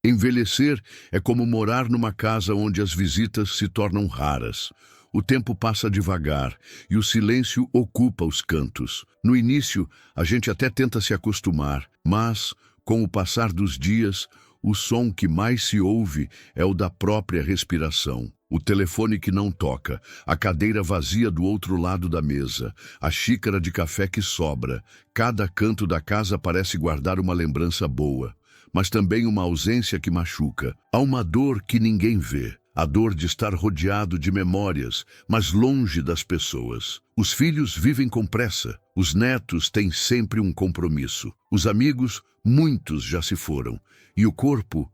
Envelhecer é como morar numa casa onde as visitas se tornam raras. O tempo passa devagar e o silêncio ocupa os cantos. No início, a gente até tenta se acostumar, mas, com o passar dos dias, o som que mais se ouve é o da própria respiração. O telefone que não toca, a cadeira vazia do outro lado da mesa, a xícara de café que sobra. Cada canto da casa parece guardar uma lembrança boa, mas também uma ausência que machuca. Há uma dor que ninguém vê. A dor de estar rodeado de memórias, mas longe das pessoas. Os filhos vivem com pressa, os netos têm sempre um compromisso. Os amigos, muitos já se foram. E o corpo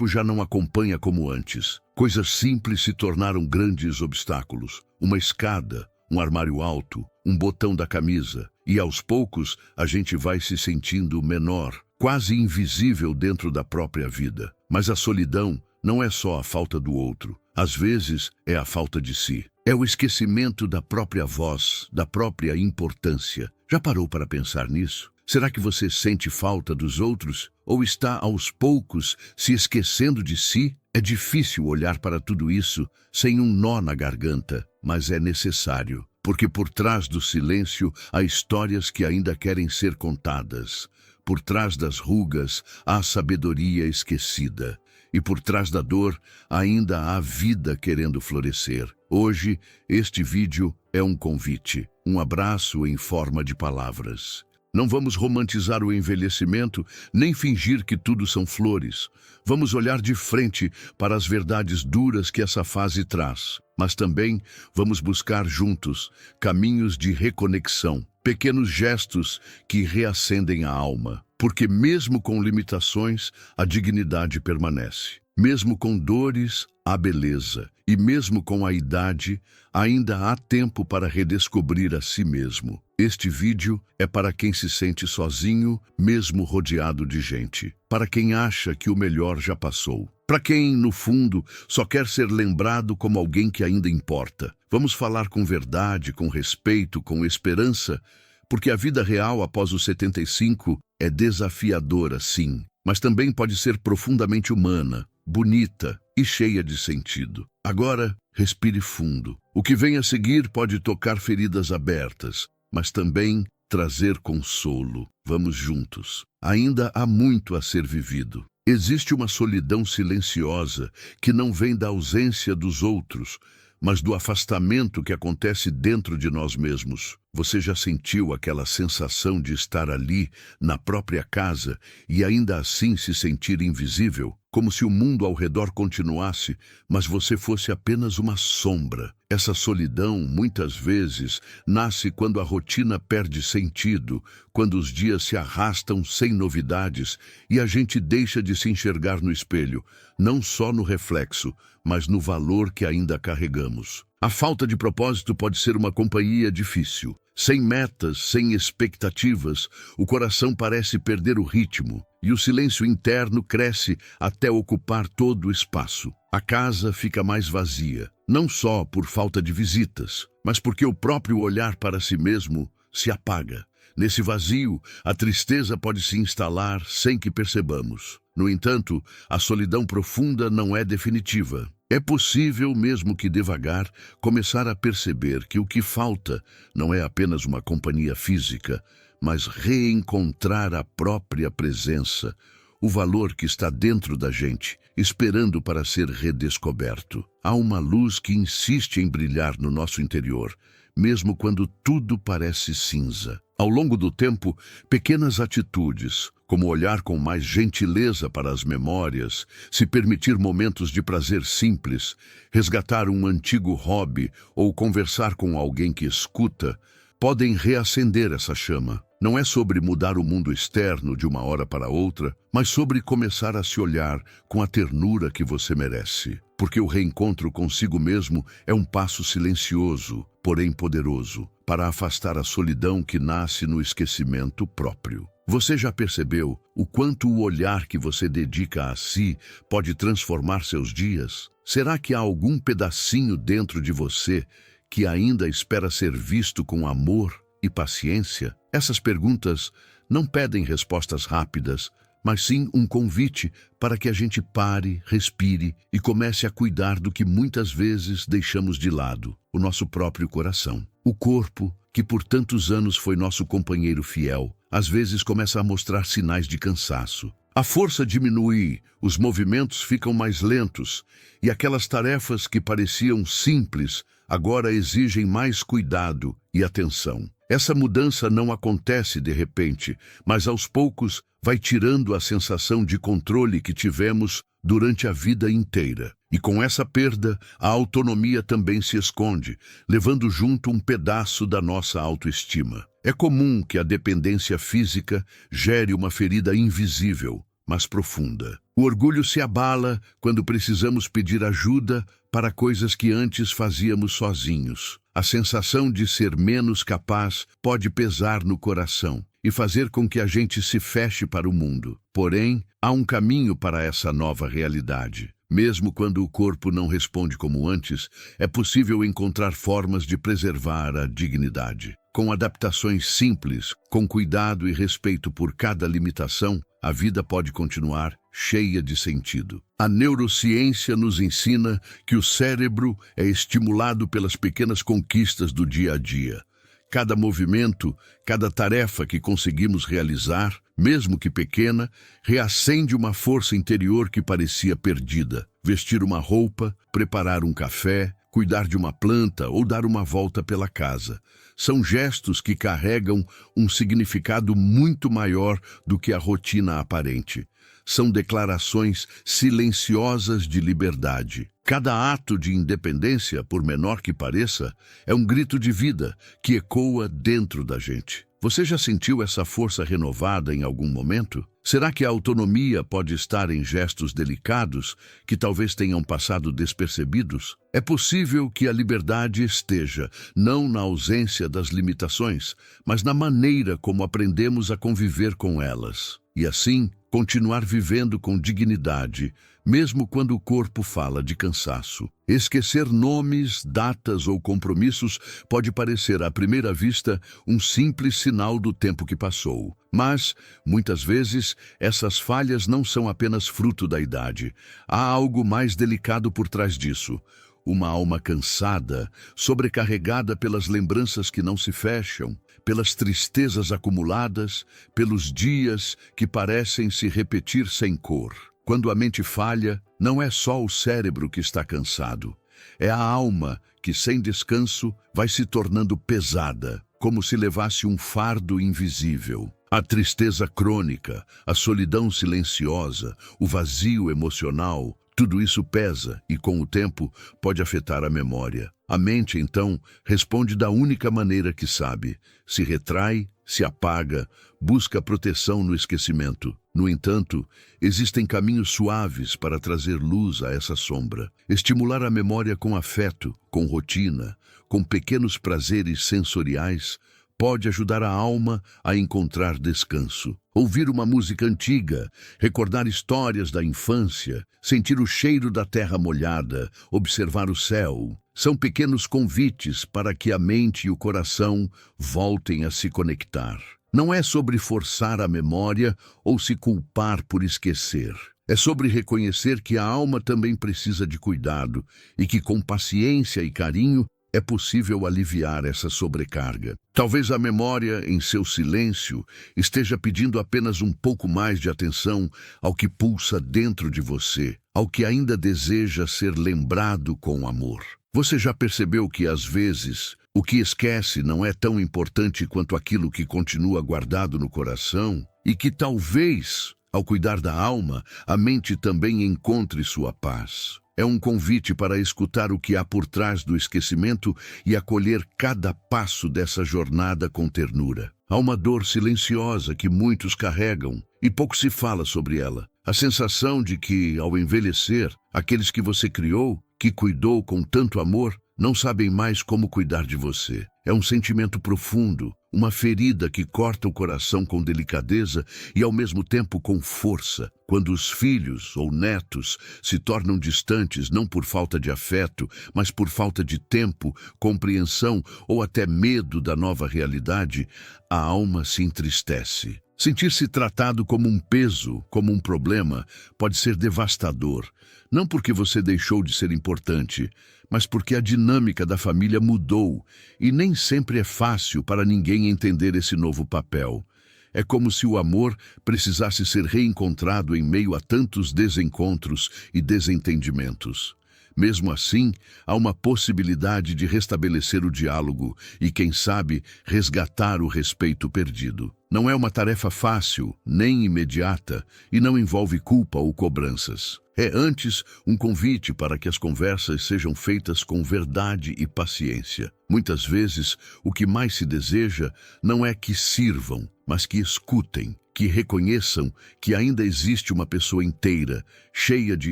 já não acompanha como antes. Coisas simples se tornaram grandes obstáculos. Uma escada, um armário alto, um botão da camisa. E aos poucos a gente vai se sentindo menor, quase invisível dentro da própria vida. Mas a solidão não é só a falta do outro. Às vezes é a falta de si. É o esquecimento da própria voz, da própria importância. Já parou para pensar nisso? Será que você sente falta dos outros? Ou está aos poucos se esquecendo de si? É difícil olhar para tudo isso sem um nó na garganta, mas é necessário. Porque por trás do silêncio há histórias que ainda querem ser contadas. Por trás das rugas há sabedoria esquecida. E por trás da dor ainda há vida querendo florescer. Hoje, este vídeo é um convite, um abraço em forma de palavras. Não vamos romantizar o envelhecimento, nem fingir que tudo são flores. Vamos olhar de frente para as verdades duras que essa fase traz. Mas também vamos buscar juntos caminhos de reconexão, pequenos gestos que reacendem a alma. Porque mesmo com limitações, a dignidade permanece. Mesmo com dores, há beleza. E mesmo com a idade, ainda há tempo para redescobrir a si mesmo. Este vídeo é para quem se sente sozinho, mesmo rodeado de gente. Para quem acha que o melhor já passou. Para quem, no fundo, só quer ser lembrado como alguém que ainda importa. Vamos falar com verdade, com respeito, com esperança, porque a vida real após os 75 é desafiadora, sim, mas também pode ser profundamente humana, bonita e cheia de sentido. Agora, respire fundo. O que vem a seguir pode tocar feridas abertas, mas também trazer consolo. Vamos juntos. Ainda há muito a ser vivido. Existe uma solidão silenciosa que não vem da ausência dos outros, mas do afastamento que acontece dentro de nós mesmos. Você já sentiu aquela sensação de estar ali, na própria casa, e ainda assim se sentir invisível? Como se o mundo ao redor continuasse, mas você fosse apenas uma sombra. Essa solidão, muitas vezes, nasce quando a rotina perde sentido, quando os dias se arrastam sem novidades e a gente deixa de se enxergar no espelho, não só no reflexo, mas no valor que ainda carregamos. A falta de propósito pode ser uma companhia difícil. Sem metas, sem expectativas, o coração parece perder o ritmo e o silêncio interno cresce até ocupar todo o espaço. A casa fica mais vazia, não só por falta de visitas, mas porque o próprio olhar para si mesmo se apaga. Nesse vazio, a tristeza pode se instalar sem que percebamos. No entanto, a solidão profunda não é definitiva. É possível, mesmo que devagar, começar a perceber que o que falta não é apenas uma companhia física, mas reencontrar a própria presença, o valor que está dentro da gente, esperando para ser redescoberto. Há uma luz que insiste em brilhar no nosso interior, mesmo quando tudo parece cinza. Ao longo do tempo, pequenas atitudes, como olhar com mais gentileza para as memórias, se permitir momentos de prazer simples, resgatar um antigo hobby ou conversar com alguém que escuta, podem reacender essa chama. Não é sobre mudar o mundo externo de uma hora para outra, mas sobre começar a se olhar com a ternura que você merece. Porque o reencontro consigo mesmo é um passo silencioso, porém poderoso, para afastar a solidão que nasce no esquecimento próprio. Você já percebeu o quanto o olhar que você dedica a si pode transformar seus dias? Será que há algum pedacinho dentro de você que ainda espera ser visto com amor e paciência? Essas perguntas não pedem respostas rápidas, mas sim um convite para que a gente pare, respire e comece a cuidar do que muitas vezes deixamos de lado, o nosso próprio coração. O corpo, que por tantos anos foi nosso companheiro fiel, às vezes começa a mostrar sinais de cansaço. A força diminui, os movimentos ficam mais lentos e aquelas tarefas que pareciam simples agora exigem mais cuidado e atenção. Essa mudança não acontece de repente, mas aos poucos vai tirando a sensação de controle que tivemos durante a vida inteira. E com essa perda, a autonomia também se esconde, levando junto um pedaço da nossa autoestima. É comum que a dependência física gere uma ferida invisível, mas profunda. O orgulho se abala quando precisamos pedir ajuda para coisas que antes fazíamos sozinhos. A sensação de ser menos capaz pode pesar no coração e fazer com que a gente se feche para o mundo. Porém, há um caminho para essa nova realidade. Mesmo quando o corpo não responde como antes, é possível encontrar formas de preservar a dignidade. Com adaptações simples, com cuidado e respeito por cada limitação, a vida pode continuar cheia de sentido. A neurociência nos ensina que o cérebro é estimulado pelas pequenas conquistas do dia a dia. Cada movimento, cada tarefa que conseguimos realizar, mesmo que pequena, reacende uma força interior que parecia perdida. Vestir uma roupa, preparar um café, cuidar de uma planta ou dar uma volta pela casa. São gestos que carregam um significado muito maior do que a rotina aparente. São declarações silenciosas de liberdade. Cada ato de independência, por menor que pareça, é um grito de vida que ecoa dentro da gente. Você já sentiu essa força renovada em algum momento? Será que a autonomia pode estar em gestos delicados que talvez tenham passado despercebidos? É possível que a liberdade esteja, não na ausência das limitações, mas na maneira como aprendemos a conviver com elas. E assim, continuar vivendo com dignidade, mesmo quando o corpo fala de cansaço. Esquecer nomes, datas ou compromissos pode parecer à primeira vista um simples sinal do tempo que passou. Mas, muitas vezes, essas falhas não são apenas fruto da idade. Há algo mais delicado por trás disso. Uma alma cansada, sobrecarregada pelas lembranças que não se fecham, pelas tristezas acumuladas, pelos dias que parecem se repetir sem cor. Quando a mente falha, não é só o cérebro que está cansado. É a alma que, sem descanso, vai se tornando pesada, como se levasse um fardo invisível. A tristeza crônica, a solidão silenciosa, o vazio emocional, tudo isso pesa e, com o tempo, pode afetar a memória. A mente, então, responde da única maneira que sabe. Se retrai, se apaga, busca proteção no esquecimento. No entanto, existem caminhos suaves para trazer luz a essa sombra. Estimular a memória com afeto, com rotina, com pequenos prazeres sensoriais, pode ajudar a alma a encontrar descanso. Ouvir uma música antiga, recordar histórias da infância, sentir o cheiro da terra molhada, observar o céu, são pequenos convites para que a mente e o coração voltem a se conectar. Não é sobre forçar a memória ou se culpar por esquecer. É sobre reconhecer que a alma também precisa de cuidado e que, com paciência e carinho, é possível aliviar essa sobrecarga. Talvez a memória, em seu silêncio, esteja pedindo apenas um pouco mais de atenção ao que pulsa dentro de você, ao que ainda deseja ser lembrado com amor. Você já percebeu que, às vezes, o que esquece não é tão importante quanto aquilo que continua guardado no coração? E que talvez, ao cuidar da alma, a mente também encontre sua paz. É um convite para escutar o que há por trás do esquecimento e acolher cada passo dessa jornada com ternura. Há uma dor silenciosa que muitos carregam e pouco se fala sobre ela. A sensação de que, ao envelhecer, aqueles que você criou, que cuidou com tanto amor, não sabem mais como cuidar de você. É um sentimento profundo, uma ferida que corta o coração com delicadeza e ao mesmo tempo com força. Quando os filhos ou netos se tornam distantes não por falta de afeto, mas por falta de tempo, compreensão ou até medo da nova realidade, a alma se entristece. Sentir-se tratado como um peso, como um problema, pode ser devastador. Não porque você deixou de ser importante, mas porque a dinâmica da família mudou e nem sempre é fácil para ninguém entender esse novo papel. É como se o amor precisasse ser reencontrado em meio a tantos desencontros e desentendimentos. Mesmo assim, há uma possibilidade de restabelecer o diálogo e, quem sabe, resgatar o respeito perdido. Não é uma tarefa fácil, nem imediata, e não envolve culpa ou cobranças. É antes um convite para que as conversas sejam feitas com verdade e paciência. Muitas vezes, o que mais se deseja não é que sirvam, mas que escutem, que reconheçam que ainda existe uma pessoa inteira, cheia de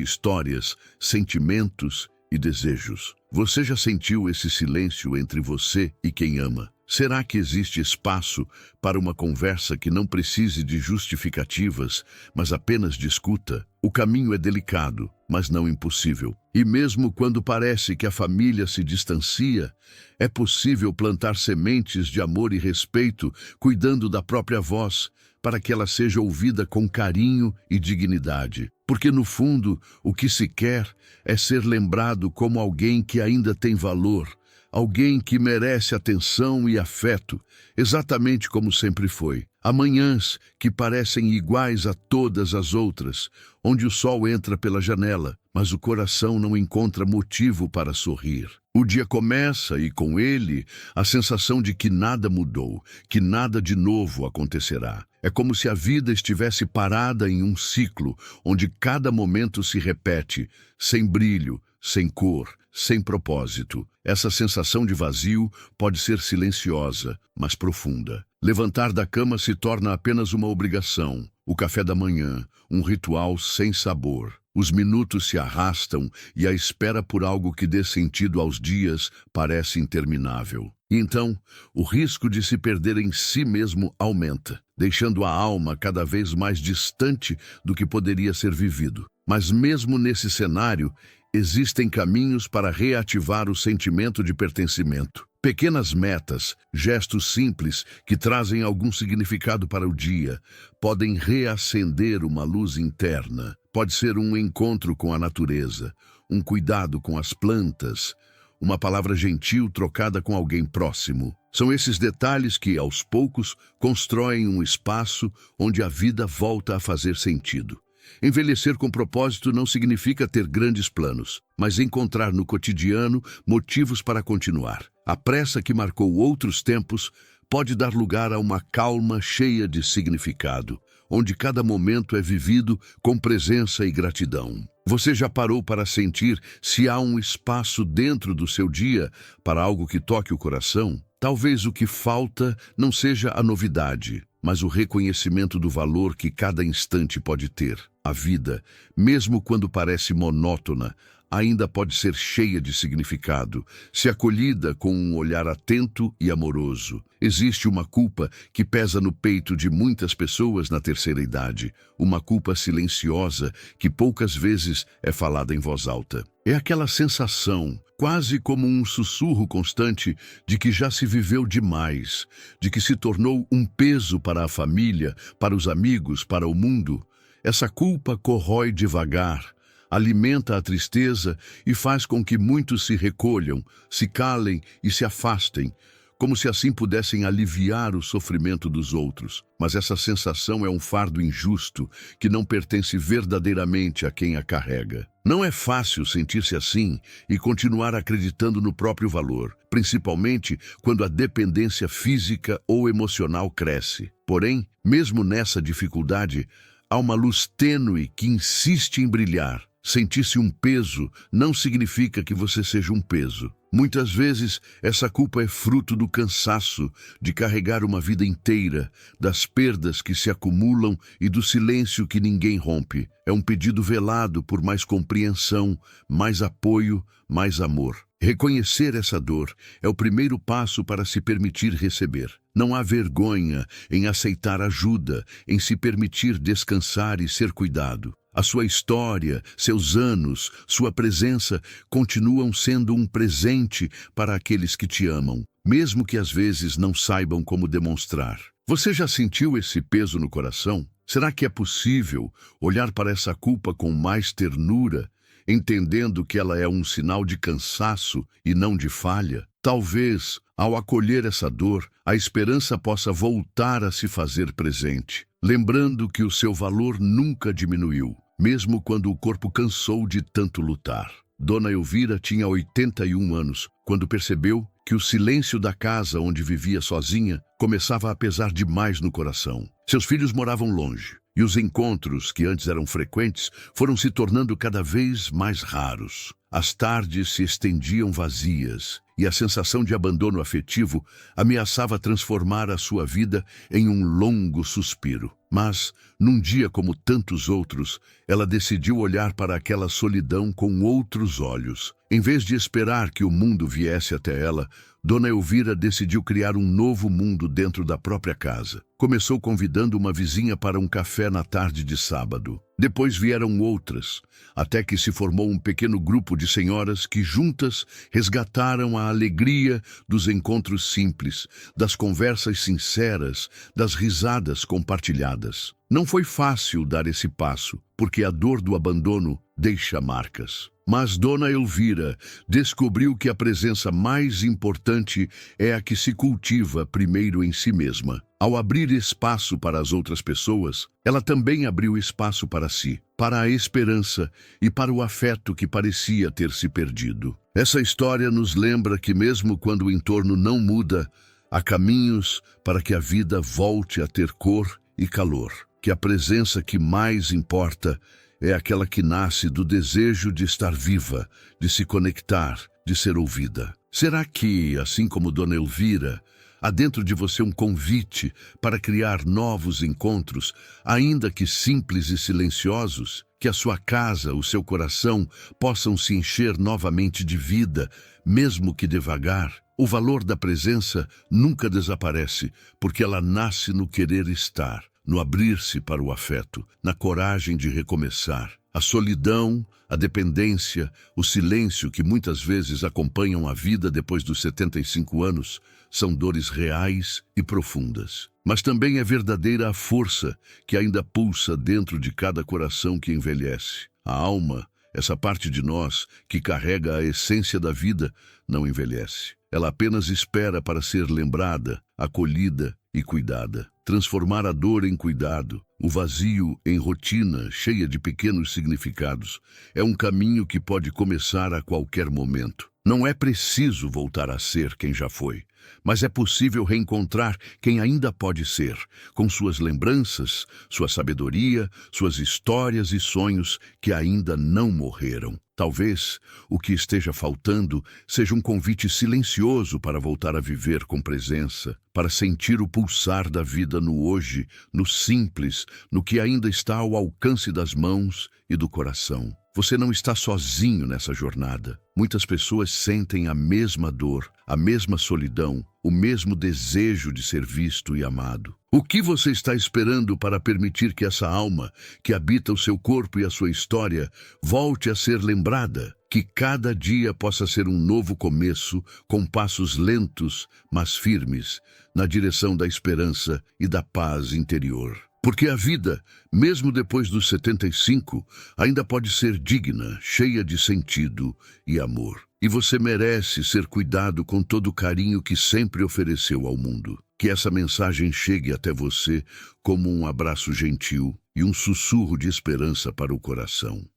histórias, sentimentos e desejos. Você já sentiu esse silêncio entre você e quem ama? Será que existe espaço para uma conversa que não precise de justificativas, mas apenas de escuta? O caminho é delicado, mas não impossível. E mesmo quando parece que a família se distancia, é possível plantar sementes de amor e respeito, cuidando da própria voz, para que ela seja ouvida com carinho e dignidade. Porque, no fundo, o que se quer é ser lembrado como alguém que ainda tem valor, alguém que merece atenção e afeto, exatamente como sempre foi. Há manhãs que parecem iguais a todas as outras, onde o sol entra pela janela, mas o coração não encontra motivo para sorrir. O dia começa e, com ele, a sensação de que nada mudou, que nada de novo acontecerá. É como se a vida estivesse parada em um ciclo, onde cada momento se repete, sem brilho, sem cor, sem propósito. Essa sensação de vazio pode ser silenciosa, mas profunda. Levantar da cama se torna apenas uma obrigação. O café da manhã, um ritual sem sabor. Os minutos se arrastam e a espera por algo que dê sentido aos dias parece interminável. E então, o risco de se perder em si mesmo aumenta, deixando a alma cada vez mais distante do que poderia ser vivido. Mas mesmo nesse cenário, existem caminhos para reativar o sentimento de pertencimento. Pequenas metas, gestos simples que trazem algum significado para o dia, podem reacender uma luz interna. Pode ser um encontro com a natureza, um cuidado com as plantas, uma palavra gentil trocada com alguém próximo. São esses detalhes que, aos poucos, constroem um espaço onde a vida volta a fazer sentido. Envelhecer com propósito não significa ter grandes planos, mas encontrar no cotidiano motivos para continuar. A pressa que marcou outros tempos pode dar lugar a uma calma cheia de significado, onde cada momento é vivido com presença e gratidão. Você já parou para sentir se há um espaço dentro do seu dia para algo que toque o coração? Talvez o que falta não seja a novidade, mas o reconhecimento do valor que cada instante pode ter. A vida, mesmo quando parece monótona, ainda pode ser cheia de significado, se acolhida com um olhar atento e amoroso. Existe uma culpa que pesa no peito de muitas pessoas na terceira idade, uma culpa silenciosa que poucas vezes é falada em voz alta. É aquela sensação, quase como um sussurro constante, de que já se viveu demais, de que se tornou um peso para a família, para os amigos, para o mundo. Essa culpa corrói devagar, alimenta a tristeza e faz com que muitos se recolham, se calem e se afastem, como se assim pudessem aliviar o sofrimento dos outros. Mas essa sensação é um fardo injusto que não pertence verdadeiramente a quem a carrega. Não é fácil sentir-se assim e continuar acreditando no próprio valor, principalmente quando a dependência física ou emocional cresce. Porém, mesmo nessa dificuldade, há uma luz tênue que insiste em brilhar. Sentir-se um peso não significa que você seja um peso. Muitas vezes, essa culpa é fruto do cansaço de carregar uma vida inteira, das perdas que se acumulam e do silêncio que ninguém rompe. É um pedido velado por mais compreensão, mais apoio, mais amor. Reconhecer essa dor é o primeiro passo para se permitir receber. Não há vergonha em aceitar ajuda, em se permitir descansar e ser cuidado. A sua história, seus anos, sua presença continuam sendo um presente para aqueles que te amam, mesmo que às vezes não saibam como demonstrar. Você já sentiu esse peso no coração? Será que é possível olhar para essa culpa com mais ternura, entendendo que ela é um sinal de cansaço e não de falha? Talvez, ao acolher essa dor, a esperança possa voltar a se fazer presente, lembrando que o seu valor nunca diminuiu, mesmo quando o corpo cansou de tanto lutar. Dona Elvira tinha 81 anos, quando percebeu que o silêncio da casa onde vivia sozinha começava a pesar demais no coração. Seus filhos moravam longe, e os encontros, que antes eram frequentes, foram se tornando cada vez mais raros. As tardes se estendiam vazias, e a sensação de abandono afetivo ameaçava transformar a sua vida em um longo suspiro. Mas, num dia como tantos outros, ela decidiu olhar para aquela solidão com outros olhos. Em vez de esperar que o mundo viesse até ela, Dona Elvira decidiu criar um novo mundo dentro da própria casa. Começou convidando uma vizinha para um café na tarde de sábado. Depois vieram outras, até que se formou um pequeno grupo de senhoras que juntas resgataram a alegria dos encontros simples, das conversas sinceras, das risadas compartilhadas. Não foi fácil dar esse passo, porque a dor do abandono deixa marcas. Mas Dona Elvira descobriu que a presença mais importante é a que se cultiva primeiro em si mesma. Ao abrir espaço para as outras pessoas, ela também abriu espaço para si, para a esperança e para o afeto que parecia ter se perdido. Essa história nos lembra que mesmo quando o entorno não muda, há caminhos para que a vida volte a ter cor e calor, que a presença que mais importa é aquela que nasce do desejo de estar viva, de se conectar, de ser ouvida. Será que, assim como Dona Elvira, há dentro de você um convite para criar novos encontros, ainda que simples e silenciosos? Que a sua casa, o seu coração, possam se encher novamente de vida, mesmo que devagar? O valor da presença nunca desaparece, porque ela nasce no querer estar, no abrir-se para o afeto, na coragem de recomeçar. A solidão, a dependência, o silêncio que muitas vezes acompanham a vida depois dos 75 anos são dores reais e profundas. Mas também é verdadeira a força que ainda pulsa dentro de cada coração que envelhece. A alma, essa parte de nós que carrega a essência da vida, não envelhece. Ela apenas espera para ser lembrada, acolhida e cuidada. Transformar a dor em cuidado, o vazio em rotina cheia de pequenos significados, é um caminho que pode começar a qualquer momento. Não é preciso voltar a ser quem já foi, mas é possível reencontrar quem ainda pode ser, com suas lembranças, sua sabedoria, suas histórias e sonhos que ainda não morreram. Talvez o que esteja faltando seja um convite silencioso para voltar a viver com presença, para sentir o pulsar da vida no hoje, no simples, no que ainda está ao alcance das mãos e do coração. Você não está sozinho nessa jornada. Muitas pessoas sentem a mesma dor, a mesma solidão, o mesmo desejo de ser visto e amado. O que você está esperando para permitir que essa alma, que habita o seu corpo e a sua história, volte a ser lembrada? Que cada dia possa ser um novo começo, com passos lentos, mas firmes, na direção da esperança e da paz interior. Porque a vida, mesmo depois dos 75, ainda pode ser digna, cheia de sentido e amor. E você merece ser cuidado com todo o carinho que sempre ofereceu ao mundo. Que essa mensagem chegue até você como um abraço gentil e um sussurro de esperança para o coração.